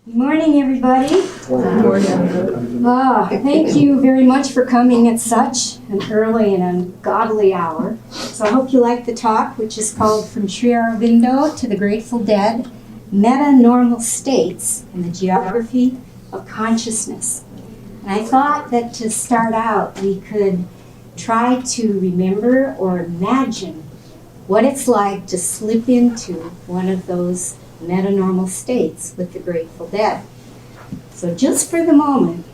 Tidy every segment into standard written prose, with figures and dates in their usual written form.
Good morning, everybody. Good morning. Thank you very much for coming at such an early and ungodly hour. So I hope you like the talk, which is called From Sri Aurobindo to the Grateful Dead, Metanormal States and the Geography of Consciousness. And I thought that to start out, we could try to remember or imagine what it's like to slip into one of those metanormal states with the Grateful Dead. So just for the moment,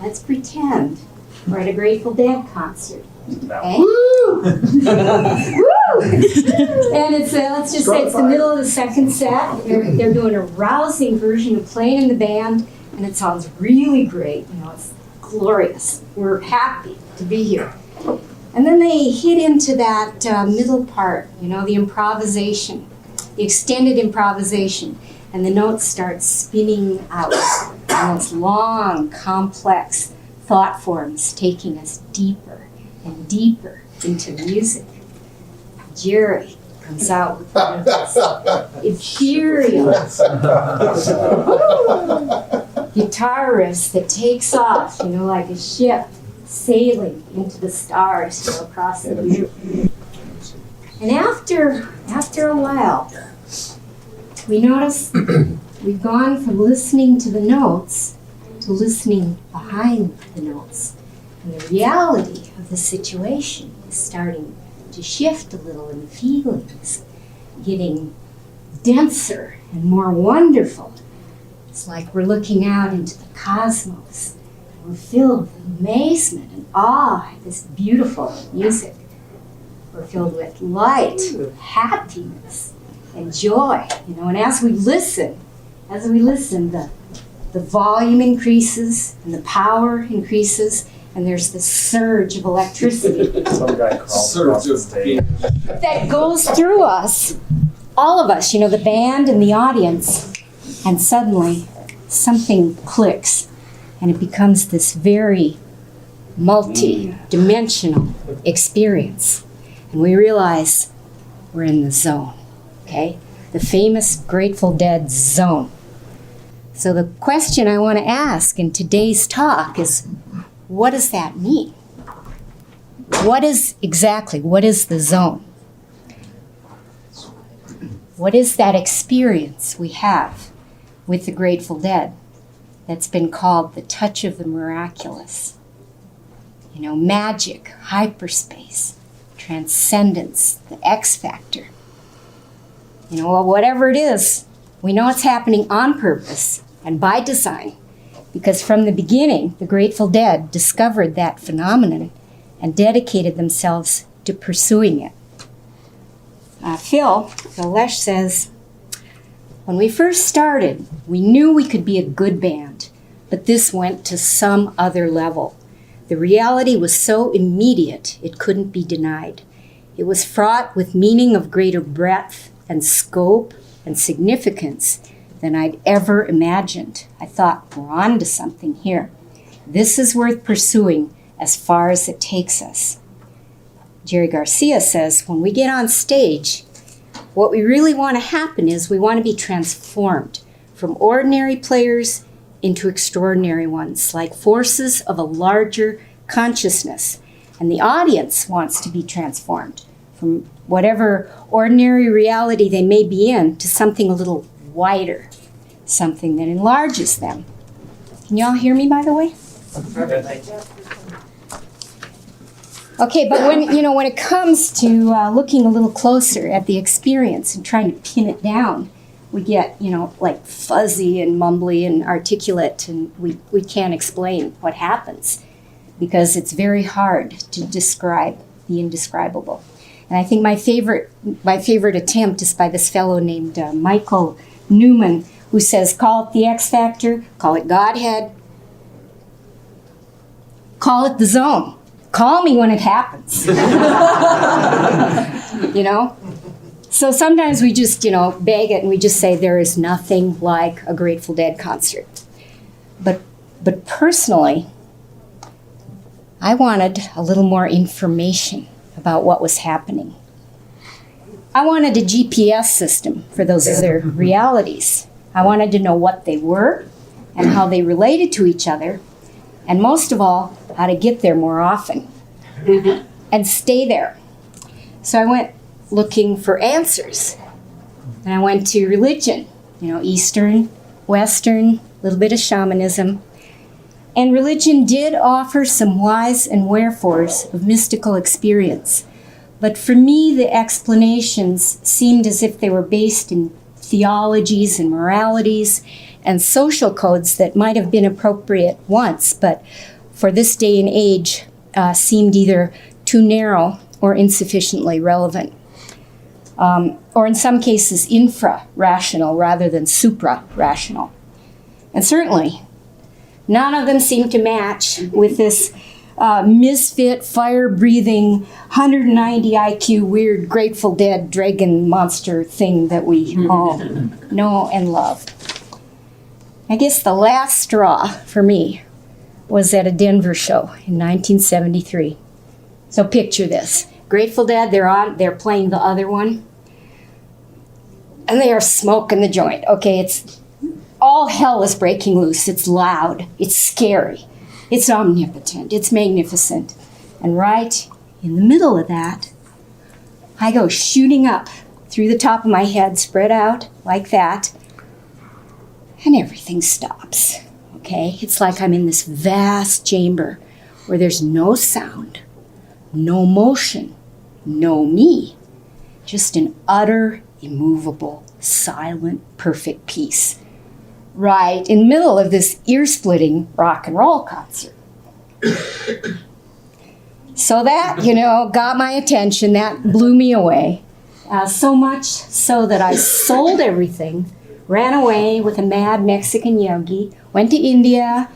let's pretend we're at a Grateful Dead concert. Okay? Woo! Woo! And it's let's just say it's the middle of the second set. They're doing a rousing version of Playing in the Band, and it sounds really great. You know, it's glorious. We're happy to be here. And then they hit into that middle part, you know, the improvisation, the extended improvisation, and the notes start spinning out. And it's long, complex thought forms taking us deeper and deeper into music. Jerry comes out with one of his ethereal guitar riffs that takes off, you know, like a ship sailing into the stars, you know, across the view. And after a while, we notice we've gone from listening to the notes to listening behind the notes. And the reality of the situation is starting to shift a little, and the feelings getting denser and more wonderful. It's like we're looking out into the cosmos. We're filled with amazement and awe at this beautiful music. We're filled with light, happiness, and joy. You know, and as we listen, the volume increases and the power increases, and there's this surge of electricity Some guy crawled across the stage. that goes through us, all of us, you know, the band and the audience, and suddenly something clicks, and it becomes this very multi-dimensional experience. And we realize we're in the zone, okay? The famous Grateful Dead zone. So the question I want to ask in today's talk is, what does that mean? What is the zone? What is that experience we have with the Grateful Dead that's been called the touch of the miraculous? You know, magic, hyperspace, transcendence, the X factor. You know, well, whatever it is, we know it's happening on purpose and by design, because from the beginning, the Grateful Dead discovered that phenomenon and dedicated themselves to pursuing it. Phil Lesh says, when we first started, we knew we could be a good band, but this went to some other level. The reality was so immediate, it couldn't be denied. It was fraught with meaning of greater breadth and scope and significance than I'd ever imagined. I thought, we're on to something here. This is worth pursuing as far as it takes us. Jerry Garcia says, when we get on stage, what we really want to happen is we want to be transformed from ordinary players into extraordinary ones, like forces of a larger consciousness. And the audience wants to be transformed from whatever ordinary reality they may be in to something a little wider, something that enlarges them. Can you all hear me, by the way? Okay, but when it comes to looking a little closer at the experience and trying to pin it down, we get, like fuzzy and mumbly and articulate, and we can't explain what happens because it's very hard to describe the indescribable. And I think my favorite attempt is by this fellow named Michael Newman, who says, call it the X Factor, call it Godhead, call it the zone. Call me when it happens. So sometimes we just, beg it and we just say there is nothing like a Grateful Dead concert. But personally, I wanted a little more information about what was happening. I wanted a GPS system for those other realities. I wanted to know what they were and how they related to each other, and most of all, how to get there more often and stay there. So I went looking for answers. And I went to religion, Eastern, Western, a little bit of shamanism. And religion did offer some whys and wherefores of mystical experience. But for me, the explanations seemed as if they were based in theologies and moralities and social codes that might have been appropriate once, but for this day and age seemed either too narrow or insufficiently relevant. Or in some cases, infra-rational rather than supra-rational. And certainly, none of them seem to match with this misfit, fire-breathing, 190 IQ, weird, Grateful Dead dragon monster thing that we all know and love. I guess the last straw for me was at a Denver show in 1973. So picture this. Grateful Dead, they're playing the other one. And they are smoking the joint. Okay, it's all hell is breaking loose. It's loud. It's scary. It's omnipotent. It's magnificent. And right in the middle of that, I go shooting up through the top of my head, spread out like that, and everything stops. Okay, it's like I'm in this vast chamber where there's no sound, no motion, no me, just an utter, immovable, silent, perfect peace. Right in the middle of this ear-splitting rock and roll concert. So that, got my attention. That blew me away. So much so that I sold everything, ran away with a mad Mexican yogi, went to India,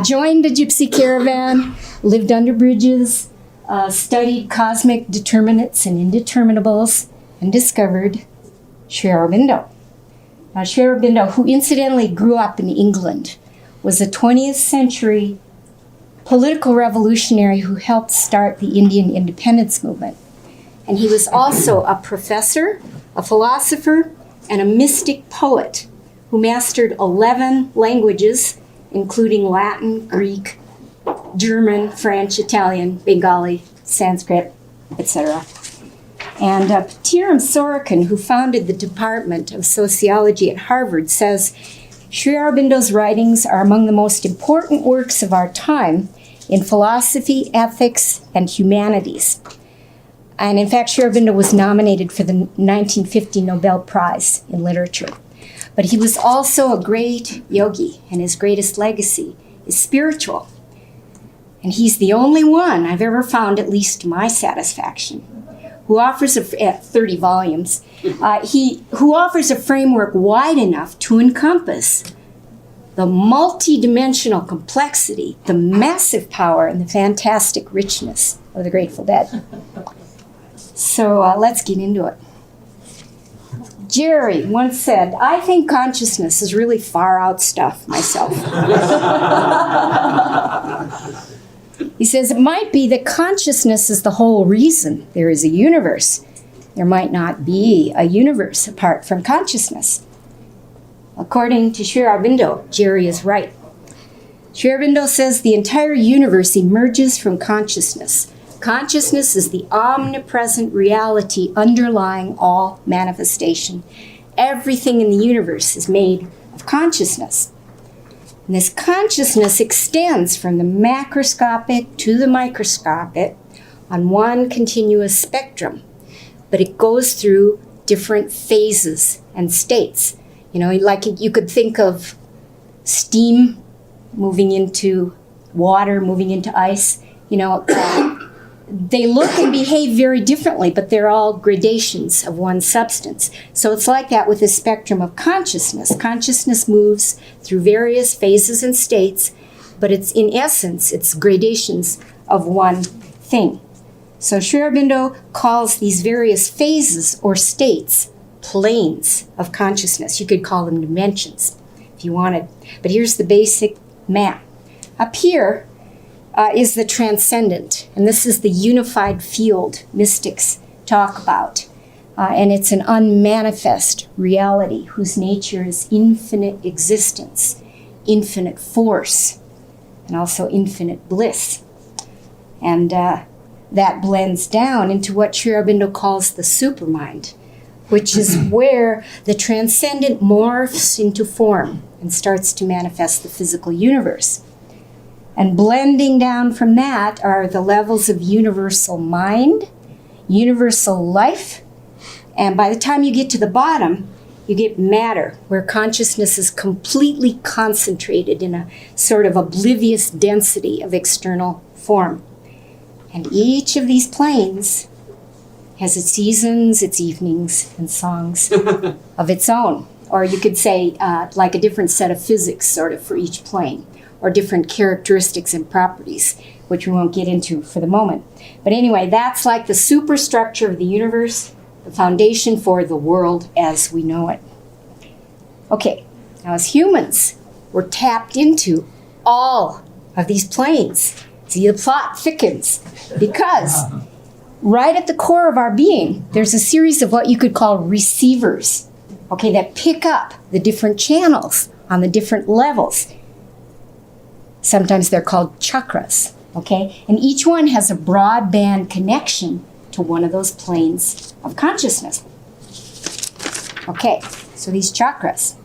joined a gypsy caravan, lived under bridges, studied cosmic determinants and indeterminables, and discovered Sri Aurobindo. Now, Sri Aurobindo, who incidentally grew up in England, was a 20th century political revolutionary who helped start the Indian independence movement. And he was also a professor, a philosopher, and a mystic poet who mastered 11 languages, including Latin, Greek, German, French, Italian, Bengali, Sanskrit, etc. And Patiram Sorokin, who founded the Department of Sociology at Harvard, says, Sri Aurobindo's writings are among the most important works of our time in philosophy, ethics, and humanities. And in fact, Sri Aurobindo was nominated for the 1950 Nobel Prize in Literature. But he was also a great yogi, and his greatest legacy is spiritual. And he's the only one I've ever found, at least to my satisfaction, who offers 30 volumes, who offers a framework wide enough to encompass the multi-dimensional complexity, the massive power, and the fantastic richness of the Grateful Dead. So let's get into it. Jerry once said, I think consciousness is really far out stuff myself. He says, it might be that consciousness is the whole reason there is a universe. There might not be a universe apart from consciousness. According to Sri Aurobindo, Jerry is right. Sri Aurobindo says the entire universe emerges from consciousness. Consciousness is the omnipresent reality underlying all manifestation. Everything in the universe is made of consciousness. And this consciousness extends from the macroscopic to the microscopic on one continuous spectrum, but it goes through different phases and states. Like you could think of steam moving into water, moving into ice. They look and behave very differently, but they're all gradations of one substance. So it's like that with the spectrum of consciousness. Consciousness moves through various phases and states, but in essence, it's gradations of one thing. So Sri Aurobindo calls these various phases or states planes of consciousness. You could call them dimensions if you wanted. But here's the basic map. Up here, is the transcendent, and this is the unified field mystics talk about. and it's an unmanifest reality whose nature is infinite existence, infinite force, and also infinite bliss. And that blends down into what Sri Aurobindo calls the supermind, which is where the transcendent morphs into form and starts to manifest the physical universe. And blending down from that are the levels of universal mind, universal life, and by the time you get to the bottom, you get matter, where consciousness is completely concentrated in a sort of oblivious density of external form. And each of these planes has its seasons, its evenings, and songs of its own. Or you could say like a different set of physics sort of for each plane, or different characteristics and properties, which we won't get into for the moment. But anyway, that's like the superstructure of the universe, the foundation for the world as we know it. Okay, now as humans, we're tapped into all of these planes. See, the plot thickens because right at the core of our being, there's a series of what you could call receivers, okay, that pick up the different channels on the different levels. Sometimes they're called chakras, okay? And each one has a broadband connection to one of those planes of consciousness. Okay, so these chakras,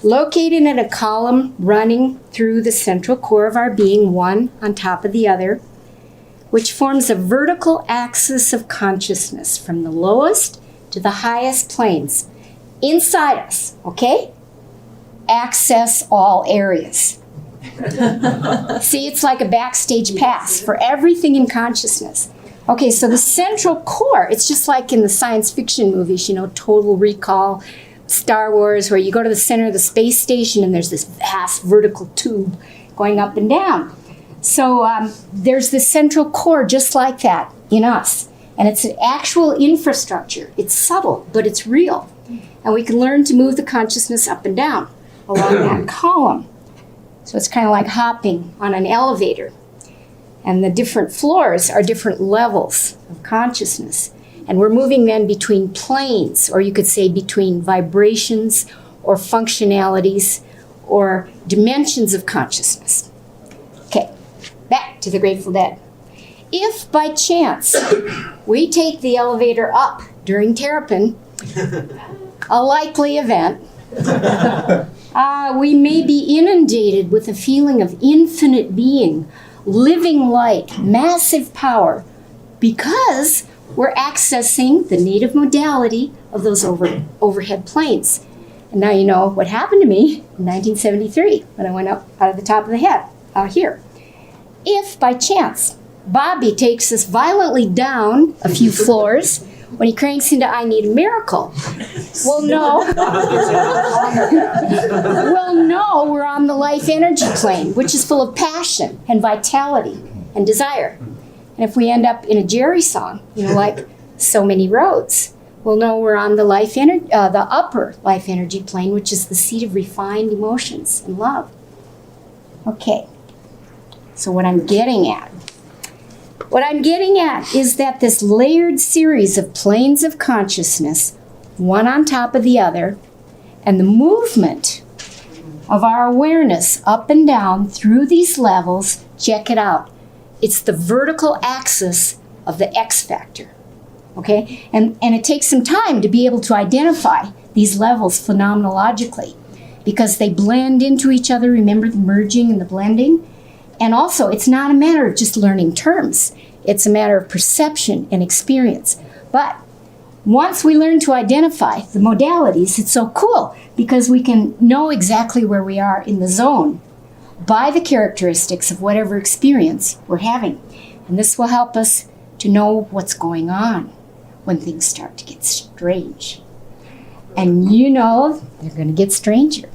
located in a column running through the central core of our being, one on top of the other, which forms a vertical axis of consciousness from the lowest to the highest planes inside us, okay? Access all areas. See, it's like a backstage pass for everything in consciousness. Okay, so the central core, it's just like in the science fiction movies, you know, Total Recall, Star Wars, where you go to the center of the space station and there's this vast vertical tube going up and down. So there's this central core just like that in us. And it's an actual infrastructure. It's subtle, but it's real. And we can learn to move the consciousness up and down along that column. So it's kind of like hopping on an elevator. And the different floors are different levels of consciousness. And we're moving then between planes, or you could say between vibrations or functionalities or dimensions of consciousness. Okay, back to the Grateful Dead. If by chance we take the elevator up during Terrapin, a likely event, we may be inundated with a feeling of infinite being, living light, massive power, because we're accessing the native modality of those overhead planes. And now you know what happened to me in 1973 when I went up out of the top of the head, here. If by chance Bobby takes us violently down a few floors when he cranks into I Need a Miracle, we'll know we're on the life energy plane, which is full of passion and vitality and desire. And if we end up in a Jerry song, you know, like So Many Roads, we'll know we're on the the upper life energy plane, which is the seat of refined emotions and love. Okay, so what I'm getting at is that this layered series of planes of consciousness, one on top of the other, and the movement of our awareness up and down through these levels, check it out. It's the vertical axis of the X factor, okay? And it takes some time to be able to identify these levels phenomenologically because they blend into each other. Remember the merging and the blending? And also, it's not a matter of just learning terms. It's a matter of perception and experience. But once we learn to identify the modalities, it's so cool because we can know exactly where we are in the zone by the characteristics of whatever experience we're having. And this will help us to know what's going on when things start to get strange. And you know they're going to get stranger.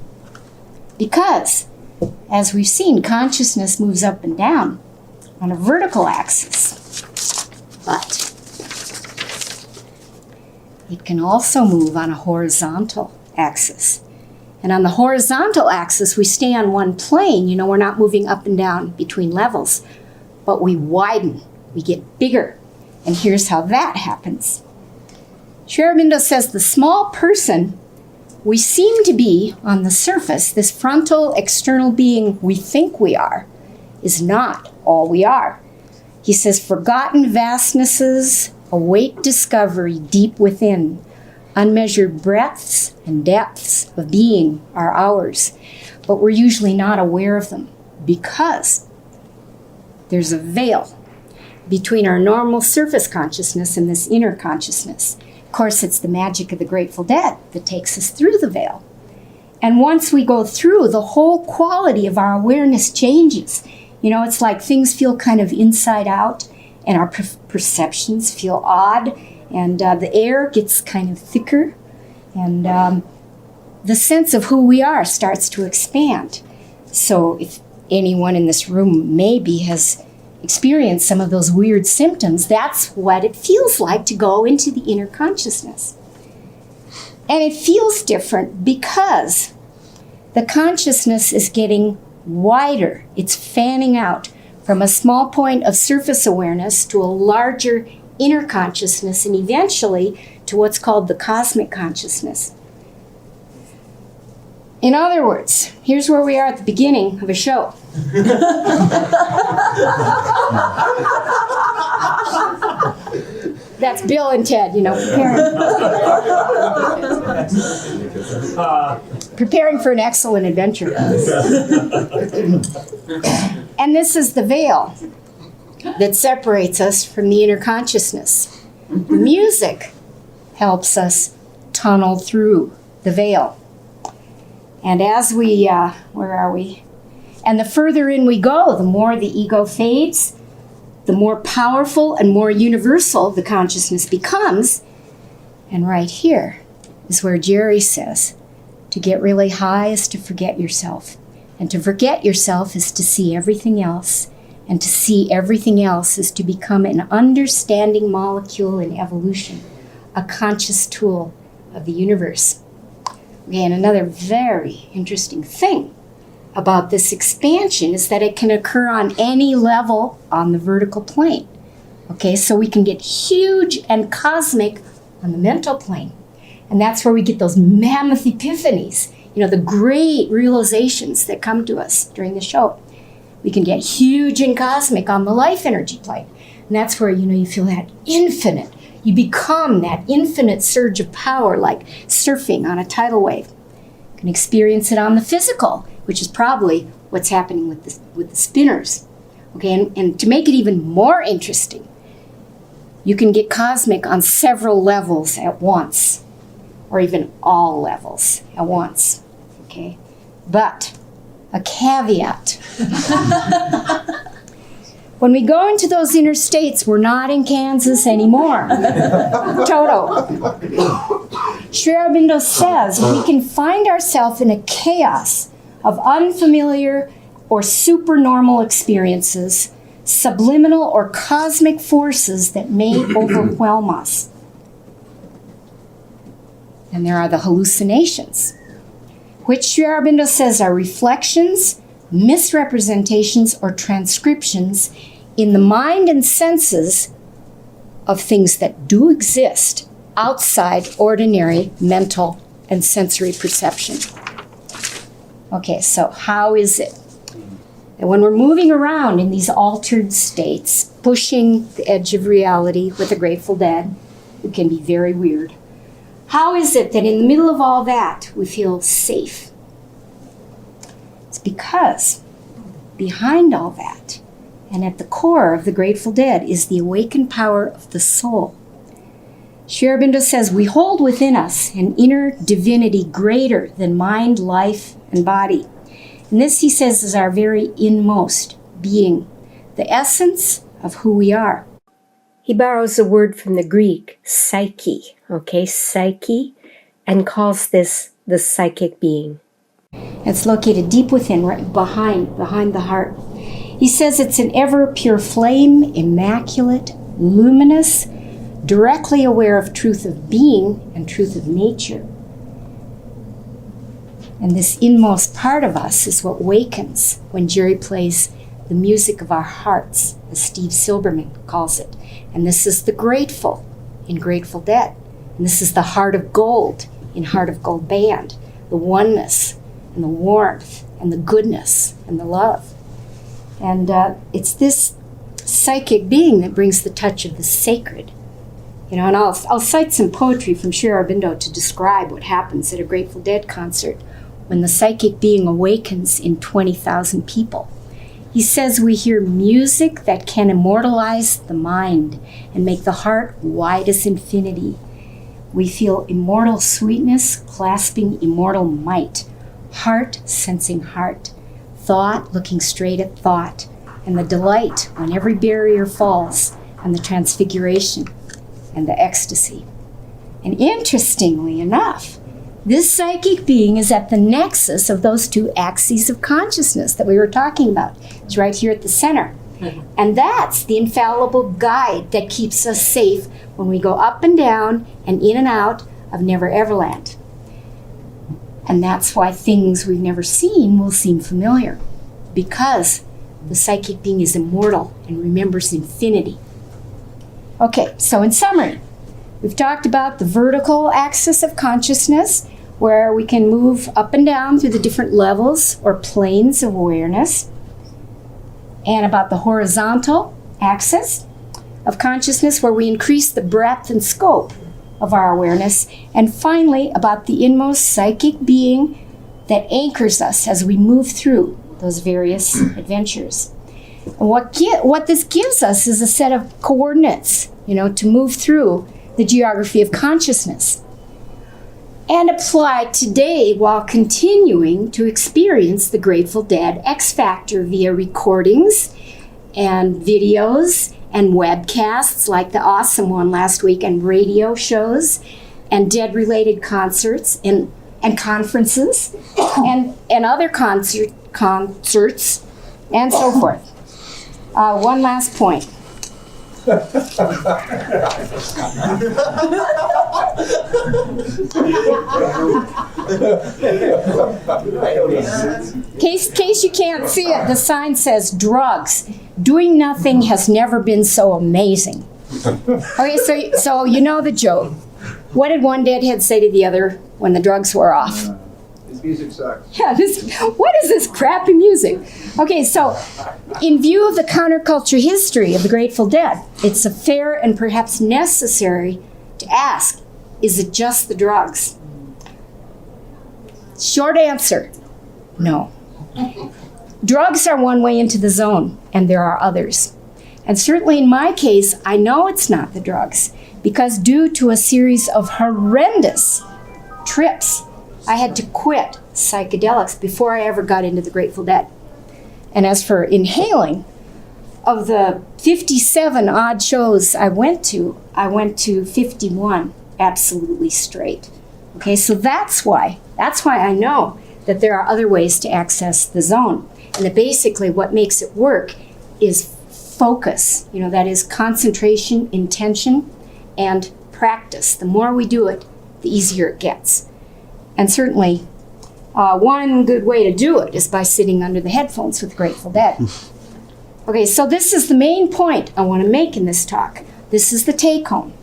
Because, as we've seen, consciousness moves up and down on a vertical axis. But it can also move on a horizontal axis. And on the horizontal axis, we stay on one plane. You know, we're not moving up and down between levels, but we widen, we get bigger. And here's how that happens. Sri Aurobindo says the small person we seem to be on the surface, this frontal external being we think we are, is not all we are. He says forgotten vastnesses await discovery deep within. Unmeasured breadths and depths of being are ours, but we're usually not aware of them because there's a veil between our normal surface consciousness and this inner consciousness. Of course, it's the magic of the Grateful Dead that takes us through the veil. And once we go through, the whole quality of our awareness changes. You know, it's like things feel kind of inside out, and our perceptions feel odd, and the air gets kind of thicker, and the sense of who we are starts to expand. So if anyone in this room maybe has experienced some of those weird symptoms, that's what it feels like to go into the inner consciousness. And it feels different because the consciousness is getting wider. It's fanning out from a small point of surface awareness to a larger inner consciousness, and eventually to what's called the cosmic consciousness. In other words, here's where we are at the beginning of a show. That's Bill and Ted, you know, preparing for an excellent adventure. And this is the veil that separates us from the inner consciousness. Music helps us tunnel through the veil. And as we, where are we? And the further in we go, the more the ego fades, the more powerful and more universal the consciousness becomes. And right here is where Jerry says, to get really high is to forget yourself. And to forget yourself is to see everything else. And to see everything else is to become an understanding molecule in evolution, a conscious tool of the universe. Okay, and another very interesting thing about this expansion is that it can occur on any level on the vertical plane. Okay, so we can get huge and cosmic on the mental plane. And that's where we get those mammoth epiphanies, you know, the great realizations that come to us during the show. We can get huge and cosmic on the life energy plane. And that's where, you know, you feel that infinite. You become that infinite surge of power like surfing on a tidal wave. You can experience it on the physical, which is probably what's happening with the spinners. Okay, and to make it even more interesting, you can get cosmic on several levels at once, or even all levels at once. Okay, but a caveat. When we go into those inner states, we're not in Kansas anymore. Toto. Sri Aurobindo says we can find ourselves in a chaos of unfamiliar or supernormal experiences, subliminal or cosmic forces that may overwhelm us. And there are the hallucinations, which Sri Aurobindo says are reflections, misrepresentations, or transcriptions in the mind and senses of things that do exist outside ordinary mental and sensory perception. Okay, so how is it that when we're moving around in these altered states, pushing the edge of reality with the Grateful Dead, it can be very weird. How is it that in the middle of all that, we feel safe? It's because behind all that, and at the core of the Grateful Dead, is the awakened power of the soul. Sri Aurobindo says we hold within us an inner divinity greater than mind, life, and body. And this, he says, is our very inmost being, the essence of who we are. He borrows a word from the Greek, psyche, psyche, and calls this the psychic being. It's located deep within, right behind the heart. He says it's an ever pure flame, immaculate, luminous, directly aware of truth of being and truth of nature. And this inmost part of us is what wakens when Jerry plays the music of our hearts, as Steve Silberman calls it. And this is the grateful in Grateful Dead. And this is the heart of gold in Heart of Gold Band, the oneness and the warmth and the goodness and the love. And it's this psychic being that brings the touch of the sacred. You know, and I'll cite some poetry from Sri Aurobindo to describe what happens at a Grateful Dead concert when the psychic being awakens in 20,000 people. He says we hear music that can immortalize the mind and make the heart wide as infinity. We feel immortal sweetness clasping immortal might, heart sensing heart, thought looking straight at thought, and the delight when every barrier falls, and the transfiguration and the ecstasy. And interestingly enough, this psychic being is at the nexus of those two axes of consciousness that we were talking about. It's right here at the center. And that's the infallible guide that keeps us safe when we go up and down and in and out of Never Everland. And that's why things we've never seen will seem familiar, because the psychic being is immortal and remembers infinity. Okay, so in summary, we've talked about the vertical axis of consciousness, where we can move up and down through the different levels or planes of awareness, and about the horizontal axis of consciousness, where we increase the breadth and scope of our awareness, and finally about the inmost psychic being that anchors us as we move through those various adventures. And what this gives us is a set of coordinates, to move through the geography of consciousness and apply today while continuing to experience the Grateful Dead X Factor via recordings and videos and webcasts like the awesome one last week, and radio shows and Dead-related concerts and conferences and other concerts and so forth. One last point. Case you can't see it, the sign says drugs. Doing nothing has never been so amazing. Okay, so you know the joke. What did one deadhead say to the other when the drugs wore off? This music sucks. Yeah, what is this crappy music? Okay, so in view of the counterculture history of the Grateful Dead, it's a fair and perhaps necessary to ask, is it just the drugs? Short answer, no. Drugs are one way into the zone, and there are others. And certainly in my case, I know it's not the drugs, because due to a series of horrendous trips, I had to quit psychedelics before I ever got into the Grateful Dead. And as for inhaling, of the 57 odd shows I went to 51 absolutely straight. Okay, so that's why I know that there are other ways to access the zone. And that basically what makes it work is focus, that is concentration, intention, and practice. The more we do it, the easier it gets. And certainly, one good way to do it is by sitting under the headphones with Grateful Dead. Okay, so this is the main point I want to make in this talk. This is the take-home.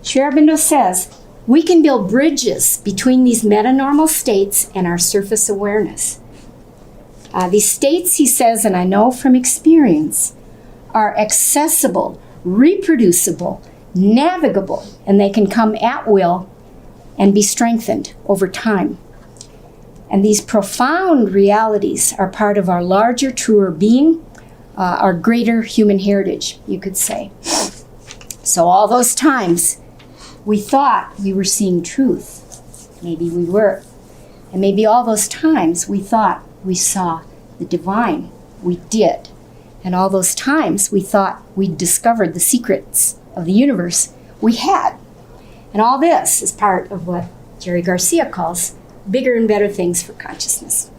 Sri Aurobindo says, we can build bridges between these metanormal states and our surface awareness. These states, he says, and I know from experience, are accessible, reproducible, navigable, and they can come at will and be strengthened over time. And these profound realities are part of our larger, truer being, our greater human heritage, you could say. So all those times we thought we were seeing truth, maybe we were. And maybe all those times we thought we saw the divine, we did. And all those times we thought we'd discovered the secrets of the universe, we had. And all this is part of what Jerry Garcia calls bigger and better things for consciousness.